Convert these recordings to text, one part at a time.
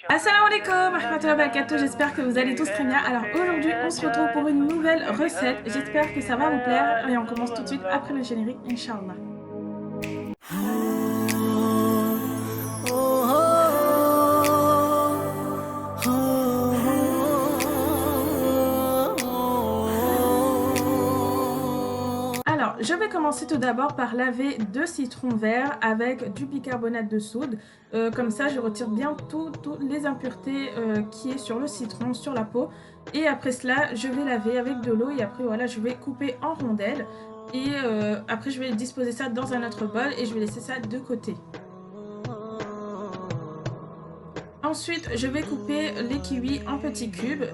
Assalamu alaikum, rahmatullahi wa barakatuh, j'espère que vous allez tous très bien. Alors aujourd'hui on se retrouve pour une nouvelle recette, j'espère que ça va vous plaire et on commence tout de suite après le générique, Inch'Allah. Alors, je vais commencer tout d'abord par laver 2 citrons verts avec du bicarbonate de soude. Comme ça, je retire bien toutes les impuretés qui est sur le citron, sur la peau. Et après cela, je vais laver avec de l'eau et après, voilà, je vais couper en rondelles. Et après, je vais disposer ça dans un autre bol et je vais laisser ça de côté. Ensuite, je vais couper les kiwis en petits cubes.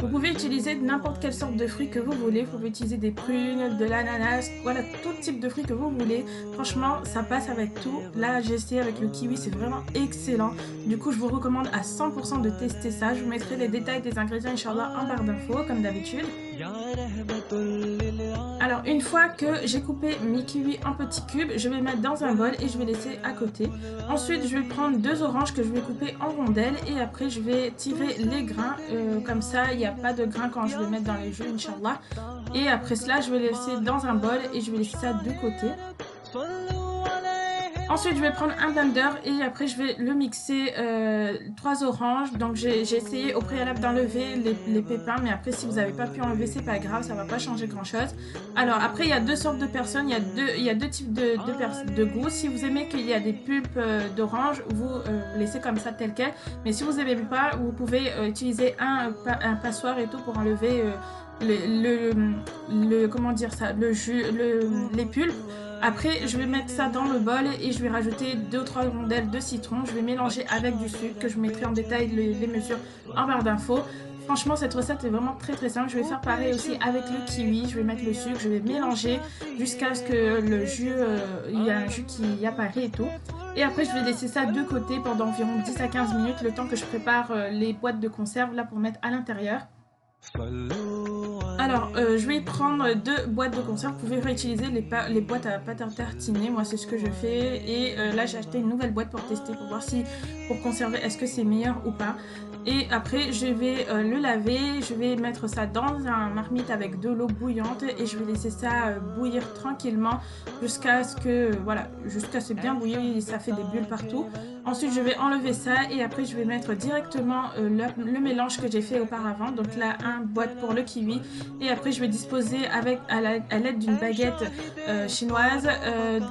Vous pouvez utiliser n'importe quelle sorte de fruits que vous voulez, vous pouvez utiliser des prunes, de l'ananas, voilà, tout type de fruits que vous voulez. Franchement, ça passe avec tout. Là, j'ai essayé avec le kiwi, c'est vraiment excellent. Du coup, je vous recommande à 100% de tester ça. Je vous mettrai les détails des ingrédients, Inch'Allah, en barre d'infos, comme d'habitude. Alors, une fois que j'ai coupé mes kiwis en petits cubes, je vais les mettre dans un bol et je vais laisser à côté. Ensuite, je vais prendre 2 oranges que je vais couper en rondelles et après, je vais tirer les grains. Comme ça, il n'y a pas de grains quand je vais mettre dans les jus, Inch'Allah. Et après cela, je vais laisser dans un bol et je vais laisser ça de côté. Ensuite, je vais prendre un blender et après, je vais le mixer 3 oranges. Donc, j'ai essayé au préalable d'enlever les pépins, mais après, si vous n'avez pas pu enlever, c'est pas grave, ça va pas changer grand-chose. Alors, après, il y a 2 sortes de personnes, il y a deux types de goût. Si vous aimez qu'il y a des pulpes d'orange, vous laissez comme ça tel quel. Mais si vous n'aimez pas, vous pouvez utiliser un passoire et tout pour enlever comment dire ça, le jus, les pulpes. Après, je vais mettre ça dans le bol et je vais rajouter 2 ou 3 rondelles de citron. Je vais mélanger avec du sucre, que je vous mettrai en détail les mesures en barre d'infos. Franchement, cette recette est vraiment très simple. Je vais faire pareil aussi avec le kiwi. Je vais mettre le sucre, je vais mélanger jusqu'à ce que le jus, il y a un jus qui apparaît et tout. Et après, je vais laisser ça de côté pendant environ 10 à 15 minutes, le temps que je prépare les boîtes de conserve là pour mettre à l'intérieur. Alors, je vais prendre 2 boîtes de conserve. Vous pouvez réutiliser les boîtes à pâte à tartiner. Moi, c'est ce que je fais. Et là, j'ai acheté une nouvelle boîte pour tester, pour voir si, pour conserver, est-ce que c'est meilleur ou pas. Et après, je vais le laver. Je vais mettre ça dans un marmite avec de l'eau bouillante. Et je vais laisser ça bouillir tranquillement jusqu'à ce que, voilà, jusqu'à ce bien bouillir. Ça fait des bulles partout. Ensuite, je vais enlever ça. Et après, je vais mettre directement le mélange que j'ai fait auparavant. Donc là, un boîte pour le kiwi. Et après, je vais disposer à l'aide d'une baguette chinoise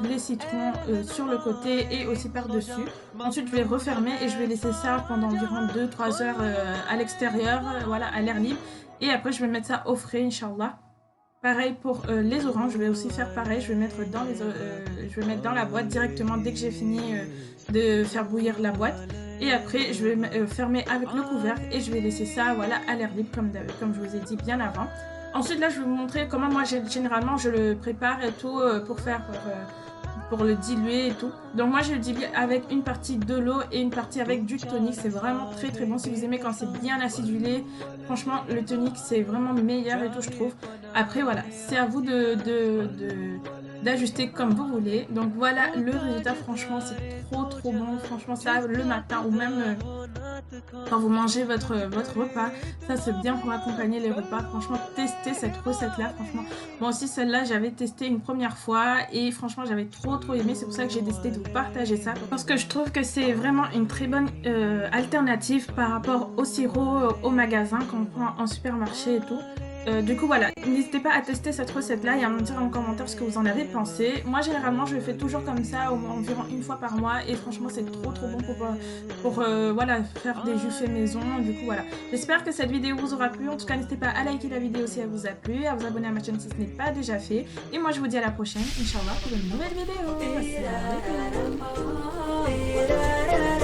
les citrons sur le côté et aussi par-dessus. Ensuite, je vais refermer et je vais laisser ça pendant environ 2-3 heures à l'extérieur, voilà, à l'air libre. Et après, je vais mettre ça au frais, Inch'Allah. Pareil pour les oranges, je vais aussi faire pareil. Je vais mettre dans la boîte directement dès que j'ai fini de faire bouillir la boîte. Et après, je vais fermer avec le couvercle et je vais laisser ça, voilà, à l'air libre comme je vous ai dit bien avant. Ensuite, là, je vais vous montrer comment moi, généralement, je le prépare et tout pour le diluer et tout. Donc moi, je le dilue avec une partie de l'eau et une partie avec du tonic. C'est vraiment très bon. Si vous aimez quand c'est bien acidulé, franchement, le tonic, c'est vraiment meilleur et tout, je trouve. Après, voilà, c'est à vous d'ajuster comme vous voulez. Donc voilà le résultat, franchement c'est trop bon. Franchement ça le matin ou même quand vous mangez votre repas, ça c'est bien pour accompagner les repas. Franchement testez cette recette là, franchement. Moi aussi celle-là j'avais testé une première fois et franchement j'avais trop aimé. C'est pour ça que j'ai décidé de vous partager ça. Parce que je trouve que c'est vraiment une très bonne alternative par rapport au sirop au magasin qu'on prend en supermarché et tout. Du coup voilà, n'hésitez pas à tester cette recette là et à me dire en commentaire ce que vous en avez pensé. Moi généralement je le fais toujours comme ça environ une fois par mois et franchement c'est trop bon pour voilà, faire des jus faits maison. Du coup voilà, j'espère que cette vidéo vous aura plu. En tout cas n'hésitez pas à liker la vidéo si elle vous a plu, à vous abonner à ma chaîne si ce n'est pas déjà fait. Et moi je vous dis à la prochaine, Inch'Allah, pour une nouvelle vidéo. Assalamu alaikum.